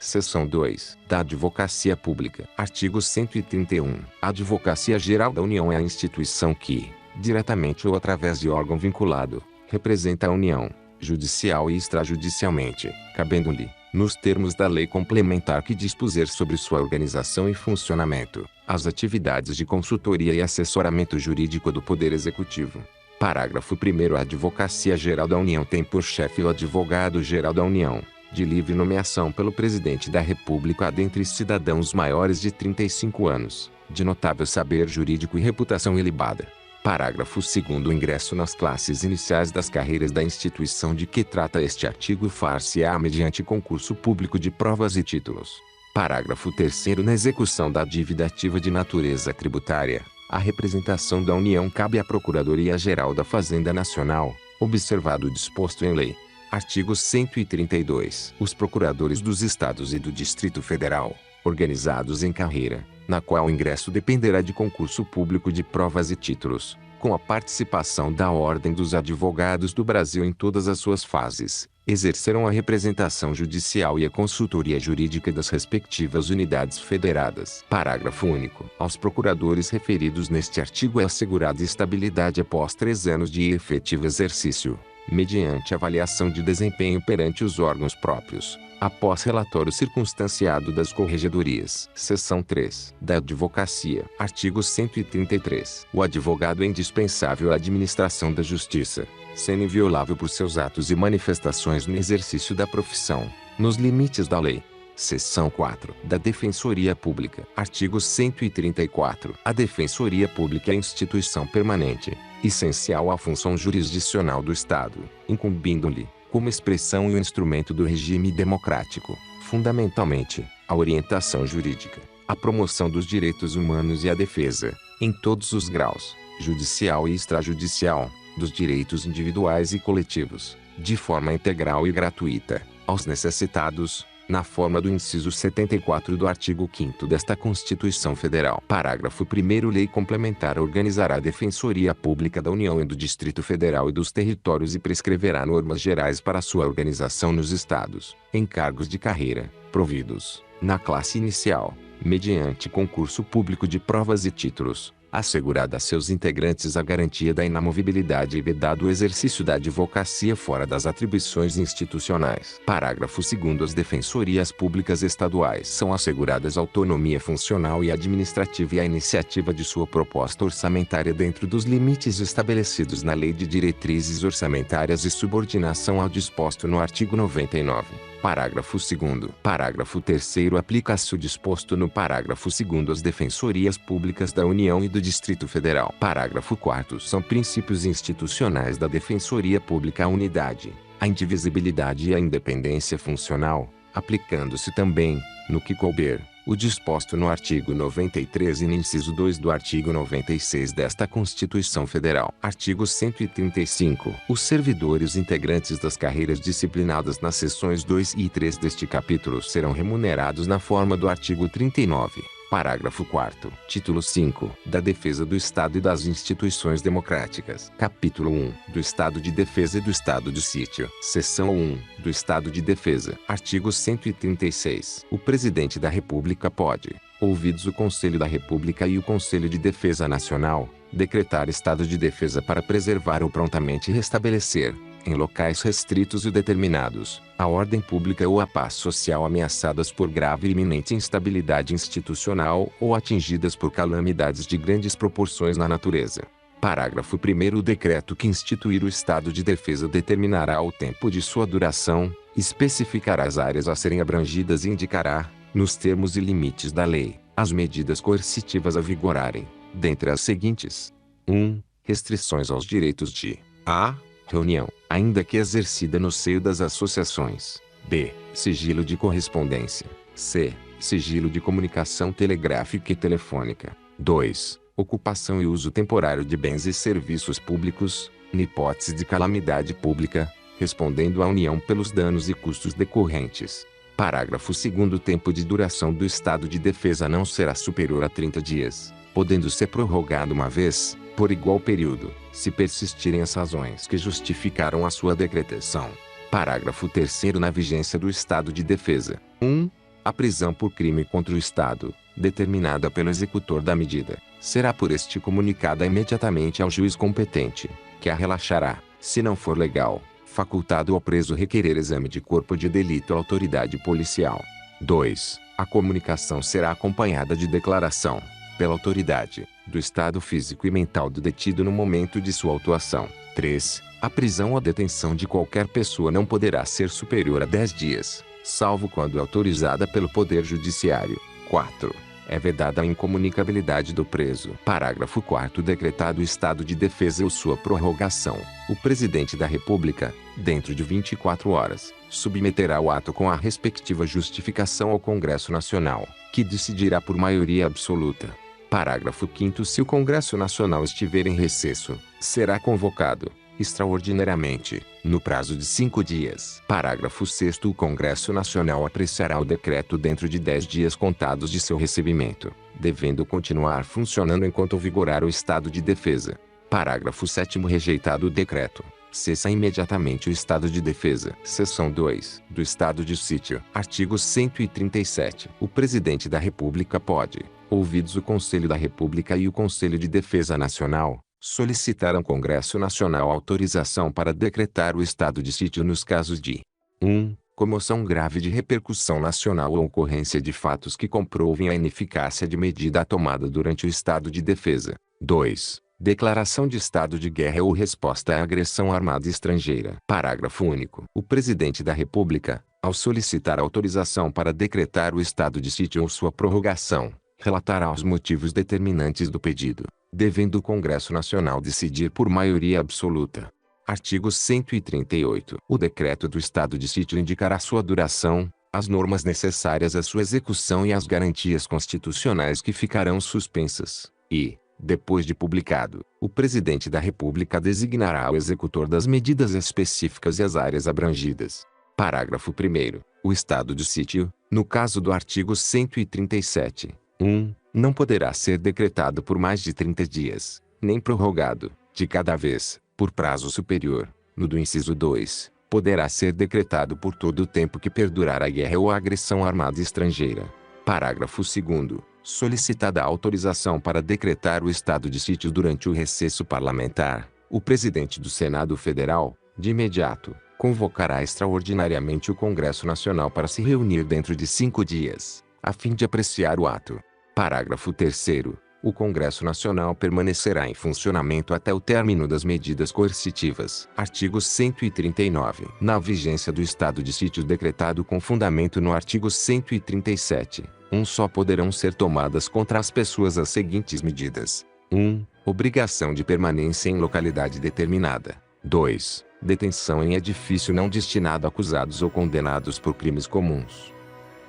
Seção 2. Da Advocacia Pública. Artigo 131. A Advocacia Geral da União é a instituição que, diretamente ou através de órgão vinculado, representa a União, judicial e extrajudicialmente, cabendo-lhe, nos termos da lei complementar que dispuser sobre sua organização e funcionamento, as atividades de consultoria e assessoramento jurídico do Poder Executivo. Parágrafo 1º. A Advocacia Geral da União tem por chefe o Advogado-Geral da União, de livre nomeação pelo Presidente da República dentre cidadãos maiores de 35 anos, de notável saber jurídico e reputação ilibada. Parágrafo 2º. O ingresso nas classes iniciais das carreiras da instituição de que trata este artigo far-se-á mediante concurso público de provas e títulos. Parágrafo 3º. Na execução da dívida ativa de natureza tributária, a representação da União cabe à Procuradoria-Geral da Fazenda Nacional, observado o disposto em lei. Artigo 132. Os procuradores dos Estados e do Distrito Federal, organizados em carreira, na qual o ingresso dependerá de concurso público de provas e títulos, com a participação da Ordem dos Advogados do Brasil em todas as suas fases, exercerão a representação judicial e a consultoria jurídica das respectivas unidades federadas. Parágrafo único. Aos procuradores referidos neste artigo é assegurada estabilidade após 3 anos de efetivo exercício, mediante avaliação de desempenho perante os órgãos próprios, após relatório circunstanciado das corregedorias. Seção 3. Da Advocacia. Artigo 133. O advogado é indispensável à administração da justiça, sendo inviolável por seus atos e manifestações no exercício da profissão, nos limites da lei. Seção 4. Da Defensoria Pública. Artigo 134. A Defensoria Pública é instituição permanente, essencial à função jurisdicional do Estado, incumbindo-lhe, como expressão e instrumento do regime democrático, fundamentalmente, a orientação jurídica, a promoção dos direitos humanos e a defesa, em todos os graus, judicial e extrajudicial, dos direitos individuais e coletivos, de forma integral e gratuita, aos necessitados, na forma do inciso 74 do artigo 5º desta Constituição Federal. Parágrafo 1º. Lei complementar organizará a Defensoria Pública da União e do Distrito Federal e dos territórios e prescreverá normas gerais para sua organização nos estados, em cargos de carreira, providos, na classe inicial, mediante concurso público de provas e títulos, assegurada a seus integrantes a garantia da inamovibilidade e vedado o exercício da advocacia fora das atribuições institucionais. Parágrafo 2º. As defensorias públicas estaduais são asseguradas autonomia funcional e administrativa e a iniciativa de sua proposta orçamentária dentro dos limites estabelecidos na Lei de Diretrizes Orçamentárias e subordinação ao disposto no artigo 99. Parágrafo 2º. Parágrafo 3º. Aplica-se o disposto no parágrafo 2º às defensorias públicas da União e do Distrito Federal. Parágrafo 4º. São princípios institucionais da Defensoria Pública a unidade, a indivisibilidade e a independência funcional, aplicando-se também, no que couber, o disposto no artigo 93 e no inciso 2 do artigo 96 desta Constituição Federal. Artigo 135. Os servidores integrantes das carreiras disciplinadas nas seções 2 e 3 deste capítulo serão remunerados na forma do artigo 39. Parágrafo 4º. Título 5. Da Defesa do Estado e das Instituições Democráticas. Capítulo 1. Do Estado de Defesa e do Estado de Sítio. Seção 1. Do Estado de Defesa. Artigo 136. O Presidente da República pode, ouvidos o Conselho da República e o Conselho de Defesa Nacional, decretar estado de defesa para preservar ou prontamente restabelecer, em locais restritos e determinados, a ordem pública ou a paz social ameaçadas por grave e iminente instabilidade institucional ou atingidas por calamidades de grandes proporções na natureza. Parágrafo 1º. O decreto que instituir o estado de defesa determinará o tempo de sua duração, especificará as áreas a serem abrangidas e indicará, nos termos e limites da lei, as medidas coercitivas a vigorarem, dentre as seguintes: 1. Restrições aos direitos de a. Reunião, ainda que exercida no seio das associações. B. Sigilo de correspondência. C. Sigilo de comunicação telegráfica e telefônica. 2. Ocupação e uso temporário de bens e serviços públicos, na hipótese de calamidade pública, respondendo à União pelos danos e custos decorrentes. Parágrafo 2º. O tempo de duração do estado de defesa não será superior a 30 dias, podendo ser prorrogado uma vez, por igual período, se persistirem as razões que justificaram a sua decretação. Parágrafo 3º. Na vigência do estado de defesa. 1. A prisão por crime contra o Estado, determinada pelo executor da medida, será por este comunicada imediatamente ao juiz competente, que a relaxará, se não for legal, facultado ao preso requerer exame de corpo de delito à autoridade policial. 2. A comunicação será acompanhada de declaração, pela autoridade, do estado físico e mental do detido no momento de sua autuação. 3. A prisão ou detenção de qualquer pessoa não poderá ser superior a 10 dias, salvo quando autorizada pelo Poder Judiciário. 4. É vedada a incomunicabilidade do preso. Parágrafo 4º. Decretado o estado de defesa ou sua prorrogação, o Presidente da República, dentro de 24 horas, submeterá o ato com a respectiva justificação ao Congresso Nacional, que decidirá por maioria absoluta. Parágrafo 5º. Se o Congresso Nacional estiver em recesso, será convocado, extraordinariamente, no prazo de 5 dias. Parágrafo 6º. O Congresso Nacional apreciará o decreto dentro de 10 dias contados de seu recebimento, devendo continuar funcionando enquanto vigorar o estado de defesa. Parágrafo 7º. Rejeitado o decreto, cessa imediatamente o estado de defesa. Seção 2. Do estado de sítio. Artigo 137. O Presidente da República pode, ouvidos o Conselho da República e o Conselho de Defesa Nacional, solicitar ao Congresso Nacional autorização para decretar o estado de sítio nos casos de 1. Comoção grave de repercussão nacional ou ocorrência de fatos que comprovem a ineficácia de medida tomada durante o estado de defesa. 2. Declaração de estado de guerra ou resposta à agressão armada estrangeira. Parágrafo único. O Presidente da República, ao solicitar autorização para decretar o estado de sítio ou sua prorrogação, relatará os motivos determinantes do pedido, devendo o Congresso Nacional decidir por maioria absoluta. Artigo 138. O decreto do estado de sítio indicará sua duração, as normas necessárias à sua execução e as garantias constitucionais que ficarão suspensas, e, depois de publicado, o Presidente da República designará o executor das medidas específicas e as áreas abrangidas. Parágrafo 1º. O estado de sítio, no caso do artigo 137, 1. Não poderá ser decretado por mais de 30 dias, nem prorrogado, de cada vez, por prazo superior. No do inciso 2, poderá ser decretado por todo o tempo que perdurar a guerra ou a agressão armada estrangeira. Parágrafo 2º. Solicitada a autorização para decretar o estado de sítio durante o recesso parlamentar, o Presidente do Senado Federal, de imediato, convocará extraordinariamente o Congresso Nacional para se reunir dentro de 5 dias, a fim de apreciar o ato. Parágrafo 3º. O Congresso Nacional permanecerá em funcionamento até o término das medidas coercitivas. Artigo 139. Na vigência do estado de sítio decretado com fundamento no artigo 137, só poderão ser tomadas contra as pessoas as seguintes medidas. 1. Obrigação de permanência em localidade determinada. 2. Detenção em edifício não destinado a acusados ou condenados por crimes comuns.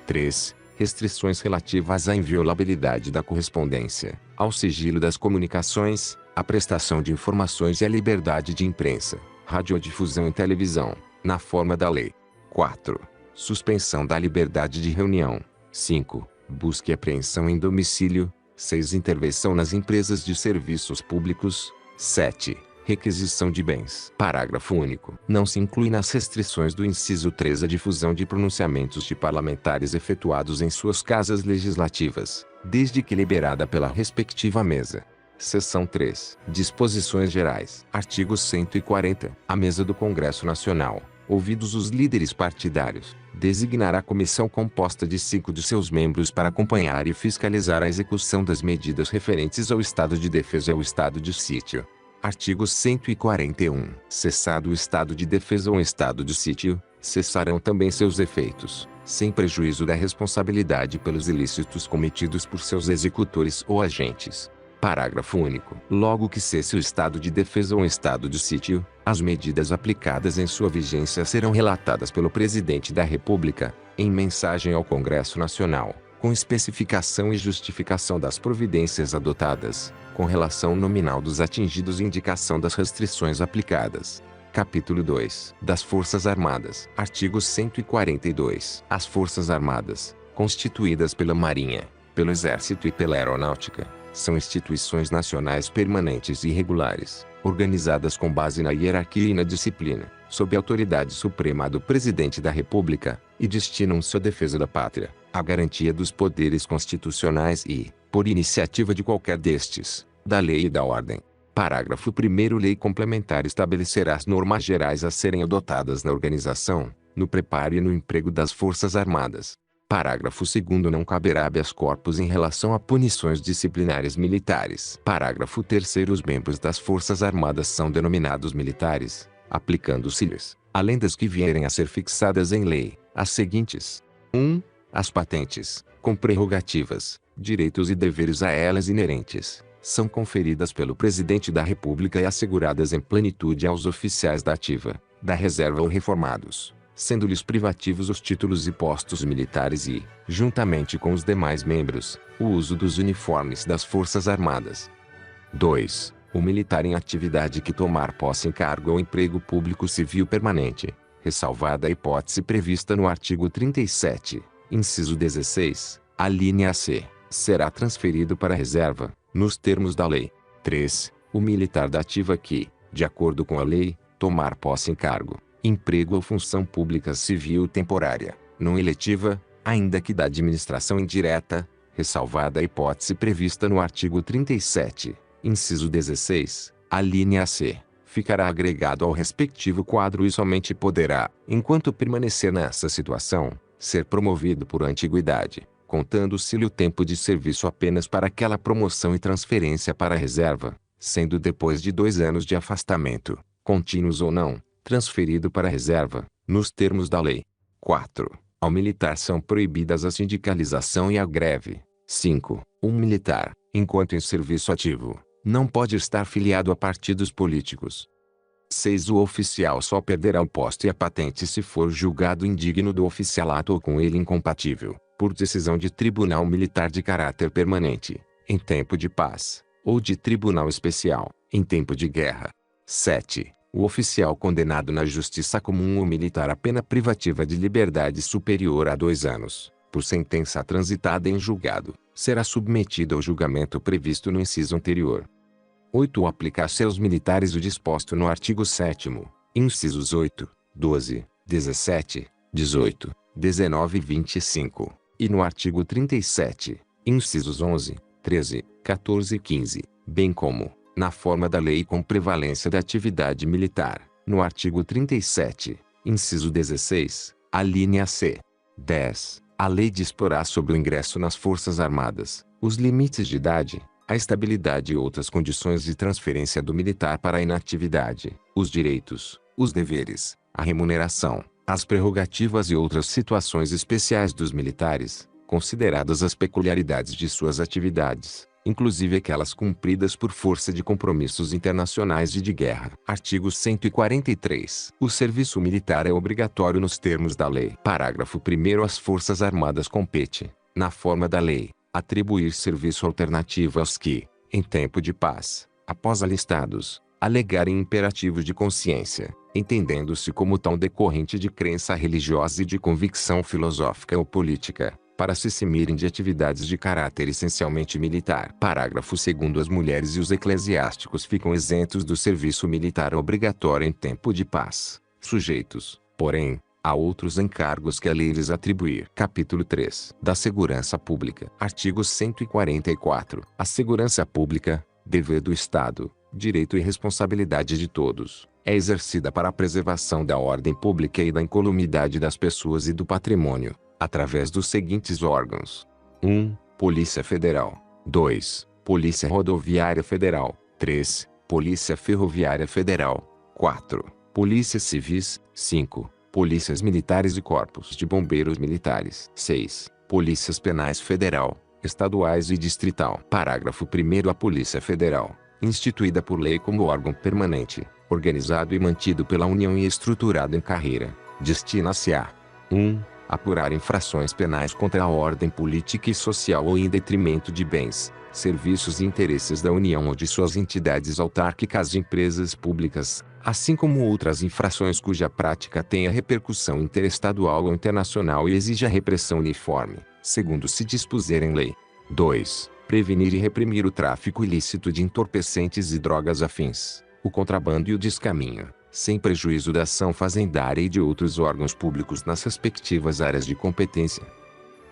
3. Restrições relativas à inviolabilidade da correspondência, ao sigilo das comunicações, à prestação de informações e à liberdade de imprensa, radiodifusão e televisão, na forma da lei. 4. Suspensão da liberdade de reunião. 5. Busca e apreensão em domicílio. 6. Intervenção nas empresas de serviços públicos. 7. Requisição de bens. Parágrafo único. Não se inclui nas restrições do inciso 3 a difusão de pronunciamentos de parlamentares efetuados em suas casas legislativas, desde que liberada pela respectiva mesa. Seção 3. Disposições gerais. Artigo 140. A mesa do Congresso Nacional, ouvidos os líderes partidários, designará comissão composta de 5 de seus membros para acompanhar e fiscalizar a execução das medidas referentes ao estado de defesa e ao estado de sítio. Artigo 141. Cessado o estado de defesa ou estado de sítio, cessarão também seus efeitos, sem prejuízo da responsabilidade pelos ilícitos cometidos por seus executores ou agentes. Parágrafo único. Logo que cesse o estado de defesa ou estado de sítio, as medidas aplicadas em sua vigência serão relatadas pelo Presidente da República, em mensagem ao Congresso Nacional, com especificação e justificação das providências adotadas, com relação nominal dos atingidos e indicação das restrições aplicadas. Capítulo 2. Das Forças Armadas. Artigo 142. As Forças Armadas, constituídas pela Marinha, pelo Exército e pela Aeronáutica, são instituições nacionais permanentes e regulares, organizadas com base na hierarquia e na disciplina, sob a autoridade suprema do Presidente da República, e destinam-se à defesa da pátria, à garantia dos poderes constitucionais e, por iniciativa de qualquer destes, da lei e da ordem. Parágrafo 1º. Lei complementar estabelecerá as normas gerais a serem adotadas na organização, no preparo e no emprego das Forças Armadas. Parágrafo 2º. Não caberá habeas corpus em relação a punições disciplinares militares. Parágrafo 3º. Os membros das Forças Armadas são denominados militares, aplicando-se-lhes, além das que vierem a ser fixadas em lei, as seguintes: 1. As patentes, com prerrogativas, direitos e deveres a elas inerentes, são conferidas pelo Presidente da República e asseguradas em plenitude aos oficiais da ativa, da reserva ou reformados, sendo-lhes privativos os títulos e postos militares e, juntamente com os demais membros, o uso dos uniformes das Forças Armadas. 2. O militar em atividade que tomar posse em cargo ou emprego público civil permanente, ressalvada a hipótese prevista no artigo 37, inciso 16, a linha C, será transferido para a reserva, nos termos da lei. 3. O militar da ativa que, de acordo com a lei, tomar posse em cargo, emprego ou função pública civil temporária, não eletiva, ainda que da administração indireta, ressalvada a hipótese prevista no artigo 37, inciso 16, a linha C, ficará agregado ao respectivo quadro e somente poderá, enquanto permanecer nessa situação, ser promovido por antiguidade, contando-se-lhe o tempo de serviço apenas para aquela promoção e transferência para a reserva, sendo depois de 2 anos de afastamento, contínuos ou não, transferido para a reserva, nos termos da lei. 4. Ao militar são proibidas a sindicalização e a greve. 5. Um militar, enquanto em serviço ativo, não pode estar filiado a partidos políticos. 6. O oficial só perderá o posto e a patente se for julgado indigno do oficialato ou com ele incompatível, por decisão de tribunal militar de caráter permanente, em tempo de paz, ou de tribunal especial, em tempo de guerra. 7. O oficial condenado na justiça comum ou militar a pena privativa de liberdade superior a 2 anos, por sentença transitada em julgado, será submetido ao julgamento previsto no inciso anterior. 8. Aplicar-se aos militares o disposto no artigo 7º, incisos 8, 12, 17, 18, 19 e 25, e no artigo 37, incisos 11, 13, 14 e 15, bem como, na forma da lei com prevalência da atividade militar, no artigo 37, inciso 16, a linha C. 10. A lei disporá sobre o ingresso nas Forças Armadas, os limites de idade, a estabilidade e outras condições de transferência do militar para a inatividade, os direitos, os deveres, a remuneração, as prerrogativas e outras situações especiais dos militares, consideradas as peculiaridades de suas atividades, inclusive aquelas cumpridas por força de compromissos internacionais e de guerra. Artigo 143. O serviço militar é obrigatório nos termos da lei. Parágrafo 1º. Às Forças Armadas compete, na forma da lei, atribuir serviço alternativo aos que, em tempo de paz, após alistados, alegarem imperativos de consciência, entendendo-se como tal decorrente de crença religiosa e de convicção filosófica ou política, para se eximirem de atividades de caráter essencialmente militar. Parágrafo 2º. As mulheres e os eclesiásticos ficam isentos do serviço militar obrigatório em tempo de paz, sujeitos, porém, a outros encargos que a lei lhes atribuir. Capítulo 3. Da Segurança Pública. Artigo 144. A segurança pública, dever do Estado, direito e responsabilidade de todos, é exercida para a preservação da ordem pública e da incolumidade das pessoas e do patrimônio, através dos seguintes órgãos: 1. Polícia Federal. 2. Polícia Rodoviária Federal. 3. Polícia Ferroviária Federal. 4. Polícias Civis. 5. Polícias Militares e Corpos de Bombeiros Militares. 6. Polícias Penais Federal, Estaduais e Distrital. Parágrafo 1º. A Polícia Federal, instituída por lei como órgão permanente, organizado e mantido pela União e estruturado em carreira, destina-se a 1. Apurar infrações penais contra a ordem política e social ou em detrimento de bens, serviços e interesses da União ou de suas entidades autárquicas e empresas públicas, assim como outras infrações cuja prática tenha repercussão interestadual ou internacional e exija repressão uniforme, segundo se dispuser em lei. 2. Prevenir e reprimir o tráfico ilícito de entorpecentes e drogas afins, o contrabando e o descaminho, sem prejuízo da ação fazendária e de outros órgãos públicos nas respectivas áreas de competência.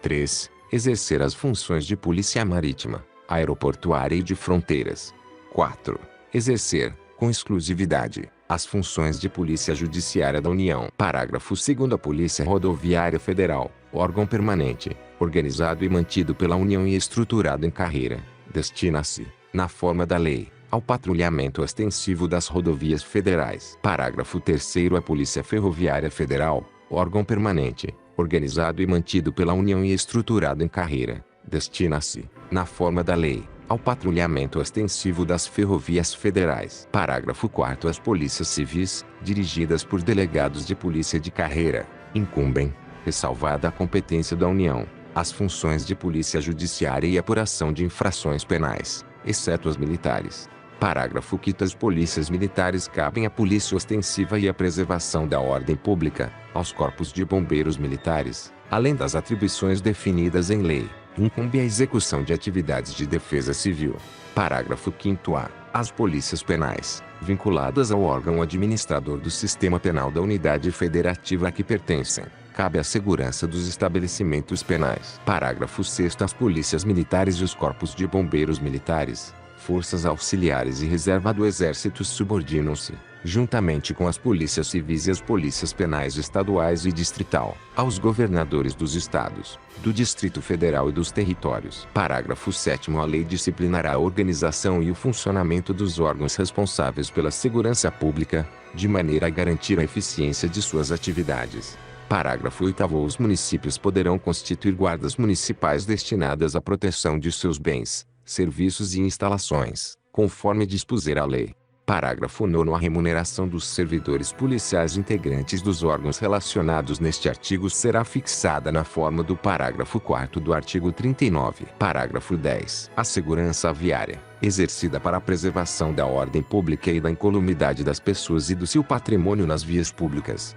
3. Exercer as funções de polícia marítima, aeroportuária e de fronteiras. 4. Exercer, com exclusividade, as funções de Polícia Judiciária da União. Parágrafo 2º. A Polícia Rodoviária Federal, órgão permanente, organizado e mantido pela União e estruturado em carreira, destina-se, na forma da lei, ao patrulhamento ostensivo das rodovias federais. Parágrafo 3º. A Polícia Ferroviária Federal, órgão permanente, organizado e mantido pela União e estruturado em carreira, destina-se, na forma da lei, ao patrulhamento ostensivo das ferrovias federais. Parágrafo 4º. As polícias civis, dirigidas por delegados de polícia de carreira, incumbem, ressalvada a competência da União, as funções de polícia judiciária e apuração de infrações penais, exceto as militares. Parágrafo 5º. As polícias militares cabem à polícia ostensiva e à preservação da ordem pública, aos corpos de bombeiros militares, além das atribuições definidas em lei, incumbe a execução de atividades de defesa civil. Parágrafo 5º. As polícias penais, vinculadas ao órgão administrador do sistema penal da unidade federativa a que pertencem, cabe a segurança dos estabelecimentos penais. Parágrafo 6º. As polícias militares e os corpos de bombeiros militares, forças auxiliares e reserva do Exército subordinam-se, juntamente com as polícias civis e as polícias penais estaduais e distrital, aos governadores dos estados, do Distrito Federal e dos territórios. Parágrafo 7º. A lei disciplinará a organização e o funcionamento dos órgãos responsáveis pela segurança pública, de maneira a garantir a eficiência de suas atividades. Parágrafo 8º. Os municípios poderão constituir guardas municipais destinadas à proteção de seus bens, serviços e instalações, conforme dispuser a lei. Parágrafo 9º. A remuneração dos servidores policiais integrantes dos órgãos relacionados neste artigo será fixada na forma do parágrafo 4º do artigo 39. Parágrafo 10. A segurança viária, exercida para a preservação da ordem pública e da incolumidade das pessoas e do seu patrimônio nas vias públicas.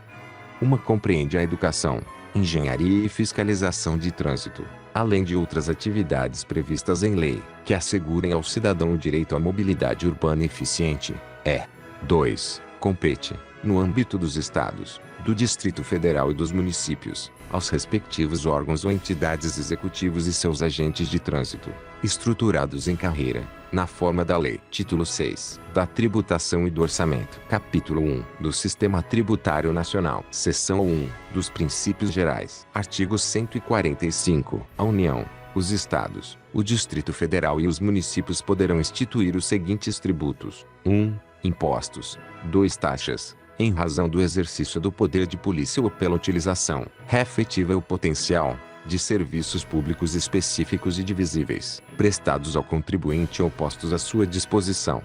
Compreende a educação, engenharia e fiscalização de trânsito, além de outras atividades previstas em lei, que assegurem ao cidadão o direito à mobilidade urbana eficiente. 2. Compete, no âmbito dos estados, do Distrito Federal e dos municípios, aos respectivos órgãos ou entidades executivos e seus agentes de trânsito, estruturados em carreira, na forma da lei. Título 6. Da Tributação e do Orçamento. Capítulo 1. Do Sistema Tributário Nacional. Seção 1. Dos Princípios Gerais. Artigo 145. A União, os Estados, o Distrito Federal e os municípios poderão instituir os seguintes tributos: 1. Impostos. 2. Taxas, em razão do exercício do poder de polícia ou pela utilização, efetiva ou potencial, de serviços públicos específicos e divisíveis, prestados ao contribuinte ou postos à sua disposição.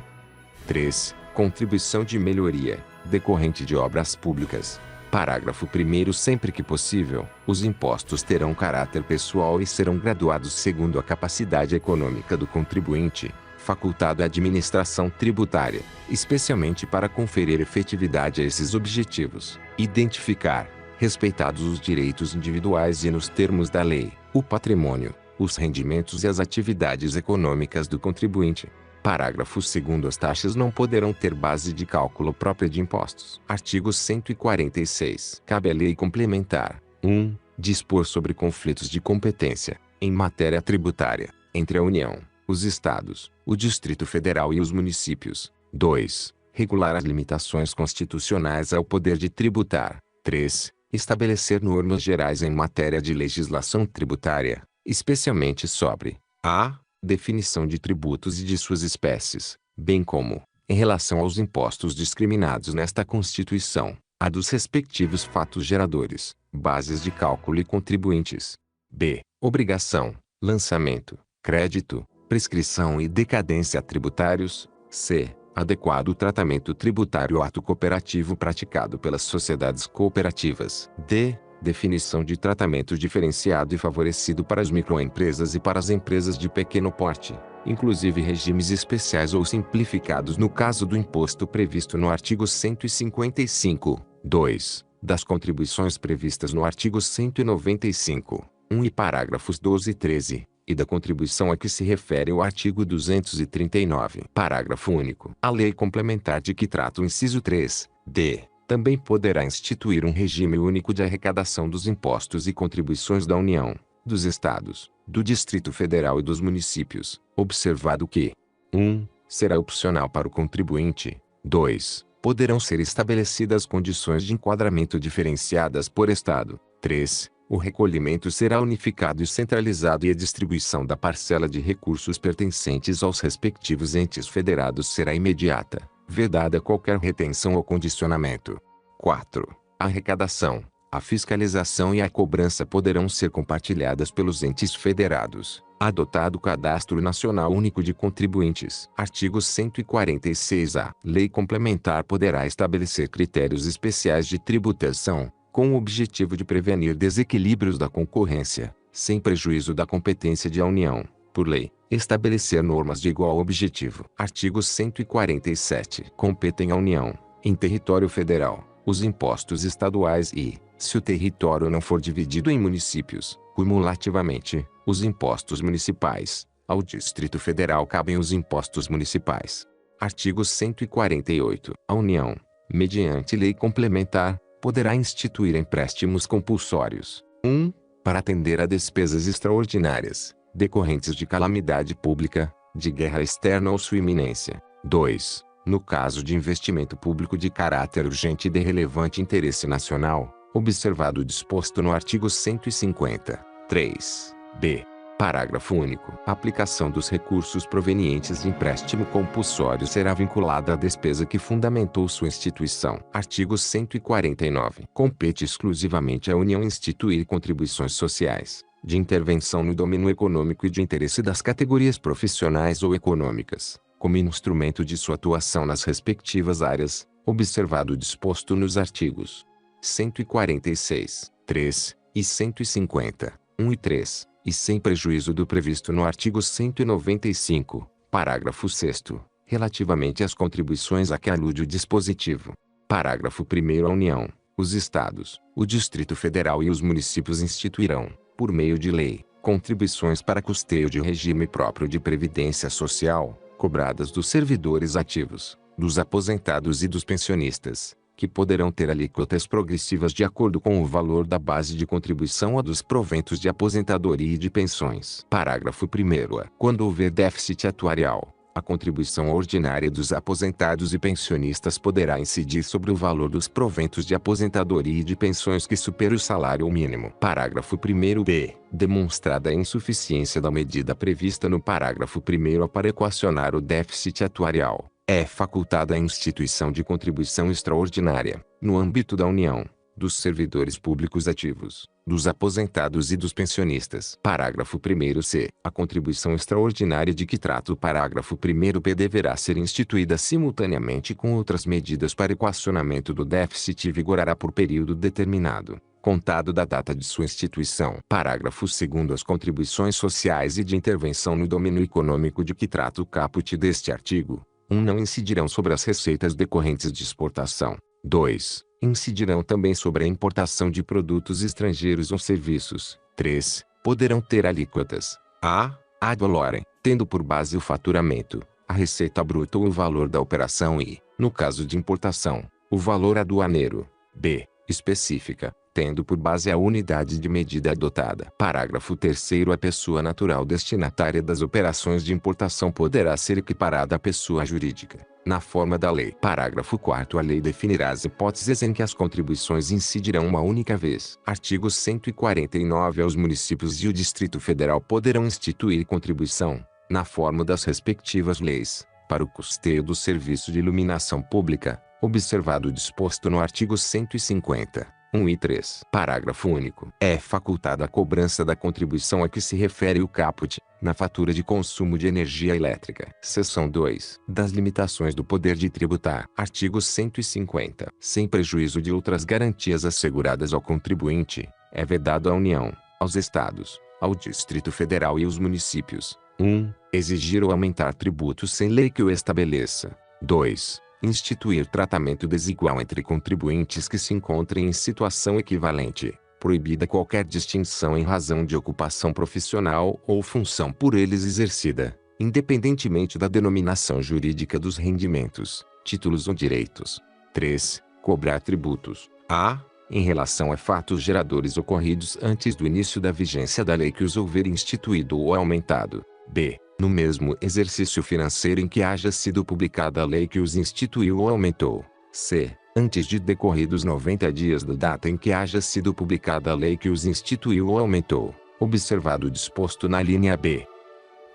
3. Contribuição de melhoria, decorrente de obras públicas. Parágrafo 1º. Sempre que possível, os impostos terão caráter pessoal e serão graduados segundo a capacidade econômica do contribuinte, facultado à administração tributária, especialmente para conferir efetividade a esses objetivos, identificar, respeitados os direitos individuais e nos termos da lei, o patrimônio, os rendimentos e as atividades econômicas do contribuinte. Parágrafo 2º. As taxas não poderão ter base de cálculo própria de impostos. Artigo 146. Cabe à lei complementar: 1. Dispor sobre conflitos de competência, em matéria tributária, entre a União, os Estados, o Distrito Federal e os municípios. 2. Regular as limitações constitucionais ao poder de tributar. 3. Estabelecer normas gerais em matéria de legislação tributária, especialmente sobre a definição de tributos e de suas espécies, bem como, em relação aos impostos discriminados nesta Constituição, a dos respectivos fatos geradores, bases de cálculo e contribuintes. b. Obrigação, lançamento, crédito, prescrição e decadência tributários. c. Adequado tratamento tributário ao ato cooperativo praticado pelas sociedades cooperativas. d. Definição de tratamento diferenciado e favorecido para as microempresas e para as empresas de pequeno porte, inclusive regimes especiais ou simplificados no caso do imposto previsto no artigo 155. 2. Das contribuições previstas no artigo 195, 1 e parágrafos 12 e 13, e da contribuição a que se refere o artigo 239. Parágrafo único. A lei complementar de que trata o inciso 3, D. Também poderá instituir um regime único de arrecadação dos impostos e contribuições da União, dos Estados, do Distrito Federal e dos municípios, observado que 1. Será opcional para o contribuinte. 2. Poderão ser estabelecidas condições de enquadramento diferenciadas por Estado. 3. O recolhimento será unificado e centralizado e a distribuição da parcela de recursos pertencentes aos respectivos entes federados será imediata, vedada qualquer retenção ou condicionamento. 4. A arrecadação, a fiscalização e a cobrança poderão ser compartilhadas pelos entes federados, adotado o Cadastro Nacional Único de Contribuintes. Artigo 146-A. Lei complementar poderá estabelecer critérios especiais de tributação, com o objetivo de prevenir desequilíbrios da concorrência, sem prejuízo da competência da União, por lei, estabelecer normas de igual objetivo. Artigo 147. Competem à União, em território federal, os impostos estaduais e, se o território não for dividido em municípios, cumulativamente, os impostos municipais. Ao Distrito Federal cabem os impostos municipais. Artigo 148. A União, mediante lei complementar, poderá instituir empréstimos compulsórios. 1. Para atender a despesas extraordinárias, decorrentes de calamidade pública, de guerra externa ou sua iminência. 2. No caso de investimento público de caráter urgente e de relevante interesse nacional, observado o disposto no artigo 150. 3. B. Parágrafo único. A aplicação dos recursos provenientes de empréstimo compulsório será vinculada à despesa que fundamentou sua instituição. Artigo 149. Compete exclusivamente à União instituir contribuições sociais, de intervenção no domínio econômico e de interesse das categorias profissionais ou econômicas, como instrumento de sua atuação nas respectivas áreas, observado o disposto nos artigos 146, 3, e 150, 1 e 3, e sem prejuízo do previsto no artigo 195, parágrafo 6º, relativamente às contribuições a que alude o dispositivo. Parágrafo 1º. A União, os Estados, o Distrito Federal e os municípios instituirão, por meio de lei, contribuições para custeio de regime próprio de previdência social, cobradas dos servidores ativos, dos aposentados e dos pensionistas, que poderão ter alíquotas progressivas de acordo com o valor da base de contribuição ou dos proventos de aposentadoria e de pensões. Parágrafo 1º. Quando houver déficit atuarial, a contribuição ordinária dos aposentados e pensionistas poderá incidir sobre o valor dos proventos de aposentadoria e de pensões que supere o salário mínimo. Parágrafo 1º-B. Demonstrada a insuficiência da medida prevista no parágrafo 1º para equacionar o déficit atuarial, é facultada a instituição de contribuição extraordinária, no âmbito da União, dos servidores públicos ativos, dos aposentados e dos pensionistas. Parágrafo 1º-C. A contribuição extraordinária de que trata o parágrafo 1º-B deverá ser instituída simultaneamente com outras medidas para equacionamento do déficit e vigorará por período determinado, contado da data de sua instituição. Parágrafo 2º. As contribuições sociais e de intervenção no domínio econômico de que trata o caput deste artigo, 1. Não incidirão sobre as receitas decorrentes de exportação. 2. Incidirão também sobre a importação de produtos estrangeiros ou serviços. 3. Poderão ter alíquotas a ad valorem, tendo por base o faturamento, a receita bruta ou o valor da operação e, no caso de importação, o valor aduaneiro. B. Específica, tendo por base a unidade de medida adotada. Parágrafo 3º. A pessoa natural destinatária das operações de importação poderá ser equiparada à pessoa jurídica, na forma da lei. Parágrafo 4º. A lei definirá as hipóteses em que as contribuições incidirão uma única vez. Artigo 149. Aos municípios e o Distrito Federal poderão instituir contribuição, na forma das respectivas leis, para o custeio do serviço de iluminação pública, observado o disposto no artigo 150, 1 e 3. Parágrafo único. É facultada a cobrança da contribuição a que se refere o caput, na fatura de consumo de energia elétrica. Seção 2. Das limitações do poder de tributar. Artigo 150. Sem prejuízo de outras garantias asseguradas ao contribuinte, é vedado à União, aos Estados, ao Distrito Federal e aos municípios: 1. Exigir ou aumentar tributos sem lei que o estabeleça. 2. Instituir tratamento desigual entre contribuintes que se encontrem em situação equivalente, proibida qualquer distinção em razão de ocupação profissional ou função por eles exercida, independentemente da denominação jurídica dos rendimentos, títulos ou direitos. 3. cobrar tributos. A. Em relação a fatos geradores ocorridos antes do início da vigência da lei que os houver instituído ou aumentado. B. No mesmo exercício financeiro em que haja sido publicada a lei que os instituiu ou aumentou. C. Antes de decorridos 90 dias da data em que haja sido publicada a lei que os instituiu ou aumentou, observado o disposto na linha B.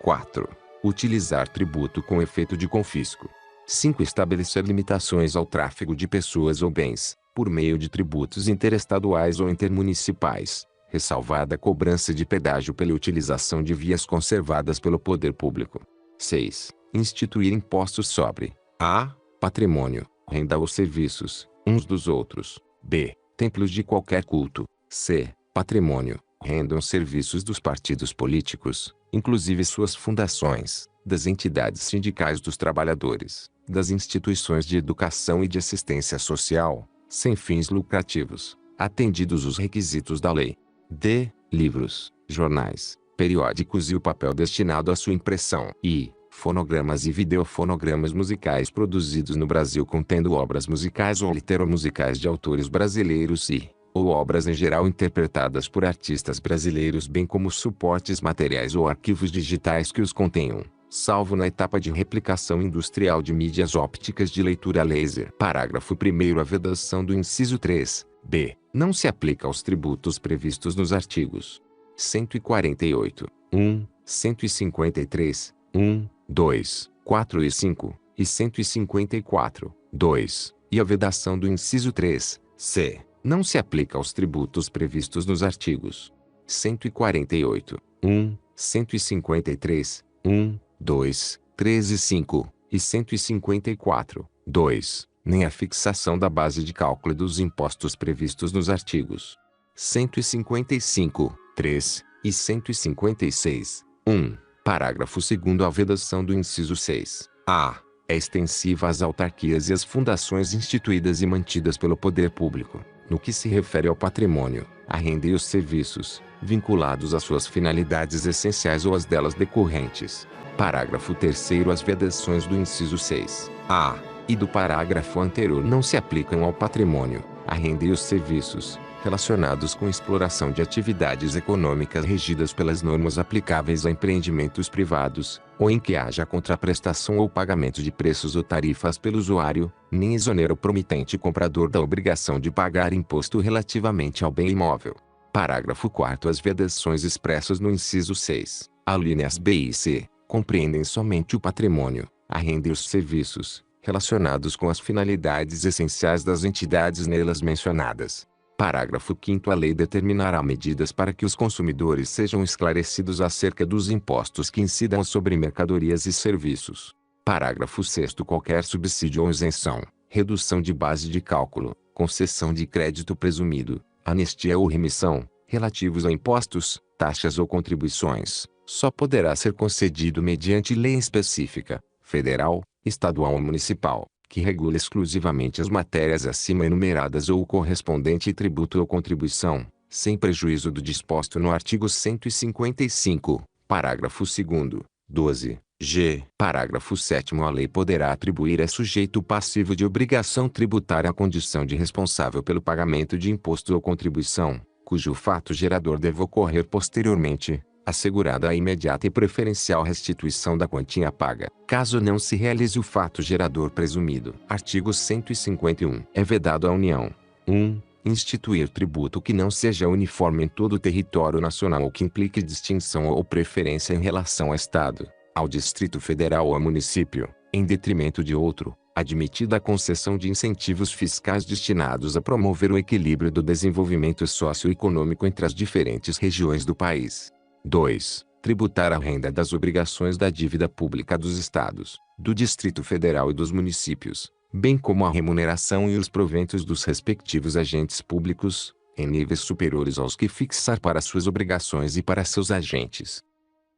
4. Utilizar tributo com efeito de confisco. 5. Estabelecer limitações ao tráfego de pessoas ou bens, por meio de tributos interestaduais ou intermunicipais, ressalvada a cobrança de pedágio pela utilização de vias conservadas pelo poder público. 6. Instituir impostos sobre a. Patrimônio, renda ou serviços, uns dos outros. B. Templos de qualquer culto. C. Patrimônio, renda ou serviços dos partidos políticos, inclusive suas fundações, das entidades sindicais dos trabalhadores, das instituições de educação e de assistência social, sem fins lucrativos, atendidos os requisitos da lei. D. Livros, jornais, periódicos e o papel destinado à sua impressão. I. Fonogramas e videofonogramas musicais produzidos no Brasil contendo obras musicais ou literomusicais de autores brasileiros ou obras em geral interpretadas por artistas brasileiros, bem como suportes materiais ou arquivos digitais que os contenham, salvo na etapa de replicação industrial de mídias ópticas de leitura laser. Parágrafo 1º. A vedação do inciso 3, b, não se aplica aos tributos previstos nos artigos 148, 1, 153, 1, 2, 4 e 5, e 154, 2, e a vedação do inciso 3, c, não se aplica aos tributos previstos nos artigos 148, 1, 153, 1, 2, 3 e 5, e 154, 2, nem a fixação da base de cálculo dos impostos previstos nos artigos 155, 3, e 156, 1. Parágrafo 2º. A vedação do inciso 6, a, é extensiva às autarquias e às fundações instituídas e mantidas pelo poder público, no que se refere ao patrimônio, à renda e os serviços, vinculados às suas finalidades essenciais ou às delas decorrentes. Parágrafo 3º. As vedações do inciso 6, a, e do parágrafo anterior não se aplicam ao patrimônio, à renda e os serviços, relacionados com exploração de atividades econômicas regidas pelas normas aplicáveis a empreendimentos privados, ou em que haja contraprestação ou pagamento de preços ou tarifas pelo usuário, nem exonera o promitente comprador da obrigação de pagar imposto relativamente ao bem imóvel. Parágrafo 4º. As vedações expressas no inciso 6, alíneas B e C, compreendem somente o patrimônio, a renda e os serviços, relacionados com as finalidades essenciais das entidades nelas mencionadas. Parágrafo 5º. A lei determinará medidas para que os consumidores sejam esclarecidos acerca dos impostos que incidam sobre mercadorias e serviços. Parágrafo 6º. Qualquer subsídio ou isenção, redução de base de cálculo, concessão de crédito presumido, anistia ou remissão, relativos a impostos, taxas ou contribuições, só poderá ser concedido mediante lei específica, federal, estadual ou municipal, que regula exclusivamente as matérias acima enumeradas ou o correspondente tributo ou contribuição, sem prejuízo do disposto no artigo 155, parágrafo 2º, 12, g. Parágrafo 7º. A lei poderá atribuir a sujeito passivo de obrigação tributária a condição de responsável pelo pagamento de imposto ou contribuição, cujo fato gerador deva ocorrer posteriormente, assegurada a imediata e preferencial restituição da quantia paga, caso não se realize o fato gerador presumido. Artigo 151. É vedado à União: 1. Instituir tributo que não seja uniforme em todo o território nacional ou que implique distinção ou preferência em relação ao Estado, ao Distrito Federal ou ao município, em detrimento de outro, admitida a concessão de incentivos fiscais destinados a promover o equilíbrio do desenvolvimento socioeconômico entre as diferentes regiões do país. 2. Tributar a renda das obrigações da dívida pública dos Estados, do Distrito Federal e dos municípios, bem como a remuneração e os proventos dos respectivos agentes públicos, em níveis superiores aos que fixar para suas obrigações e para seus agentes.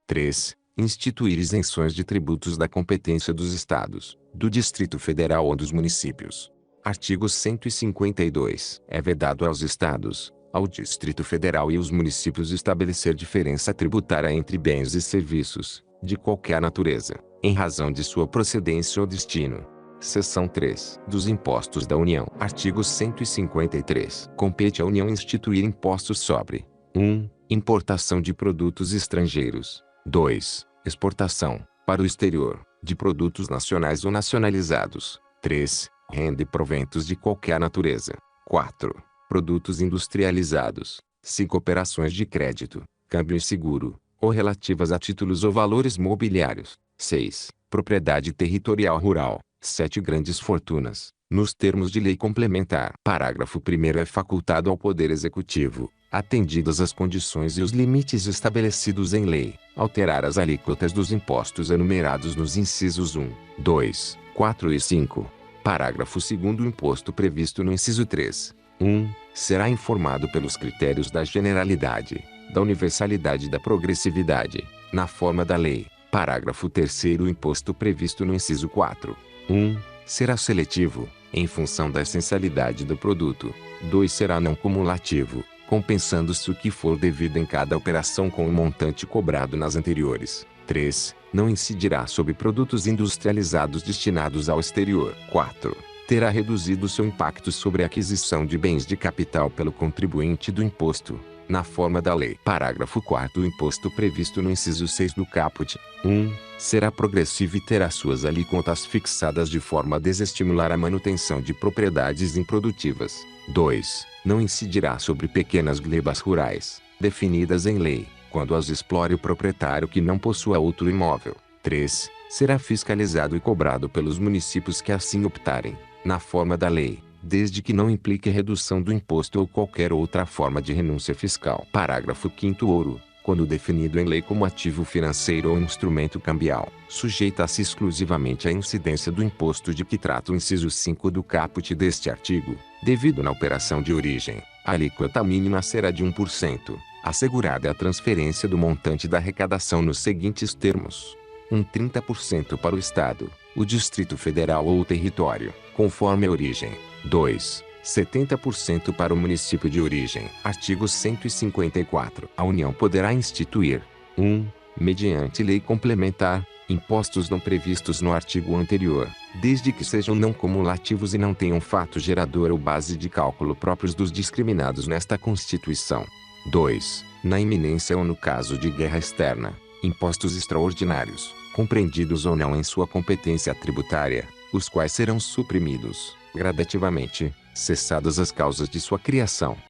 3. Instituir isenções de tributos da competência dos Estados, do Distrito Federal ou dos municípios. Artigo 152. É vedado aos Estados, ao Distrito Federal e aos municípios estabelecer diferença tributária entre bens e serviços, de qualquer natureza, em razão de sua procedência ou destino. Seção 3. Dos Impostos da União. Artigo 153. Compete à União instituir impostos sobre 1. Importação de produtos estrangeiros. 2. Exportação, para o exterior, de produtos nacionais ou nacionalizados. 3. Renda e proventos de qualquer natureza. 4. Produtos industrializados. 5. Operações de crédito, câmbio e seguro, ou relativas a títulos ou valores mobiliários. 6. Propriedade territorial rural. 7. Grandes fortunas, nos termos de lei complementar. Parágrafo 1º. É facultado ao Poder Executivo, atendidas as condições e os limites estabelecidos em lei, alterar as alíquotas dos impostos enumerados nos incisos 1, 2, 4 e 5. Parágrafo 2º. O imposto previsto no inciso 3, 1, será informado pelos critérios da generalidade, da universalidade e da progressividade, na forma da lei. Parágrafo 3º. O imposto previsto no inciso 4, 1, será seletivo, em função da essencialidade do produto. 2. Será não cumulativo, compensando-se o que for devido em cada operação com o montante cobrado nas anteriores. 3. Não incidirá sobre produtos industrializados destinados ao exterior. 4. Terá reduzido seu impacto sobre a aquisição de bens de capital pelo contribuinte do imposto, na forma da lei. Parágrafo 4º. O imposto previsto no inciso 6 do caput 1, será progressivo e terá suas alíquotas fixadas de forma a desestimular a manutenção de propriedades improdutivas. 2. Não incidirá sobre pequenas glebas rurais, definidas em lei, quando as explore o proprietário que não possua outro imóvel. 3. Será fiscalizado e cobrado pelos municípios que assim optarem, na forma da lei, desde que não implique redução do imposto ou qualquer outra forma de renúncia fiscal. Parágrafo 5º. Ouro, quando definido em lei como ativo financeiro ou instrumento cambial, sujeita-se exclusivamente à incidência do imposto de que trata o inciso 5 do caput deste artigo, devido na operação de origem. A alíquota mínima será de 1%, assegurada a transferência do montante da arrecadação nos seguintes termos: 30% para o Estado, o Distrito Federal ou o território, conforme a origem. 2. 70% para o município de origem. Artigo 154. A União poderá instituir 1. Mediante lei complementar, impostos não previstos no artigo anterior, desde que sejam não cumulativos e não tenham fato gerador ou base de cálculo próprios dos discriminados nesta Constituição. 2. Na iminência ou no caso de guerra externa, impostos extraordinários, compreendidos ou não em sua competência tributária, os quais serão suprimidos, gradativamente, cessadas as causas de sua criação.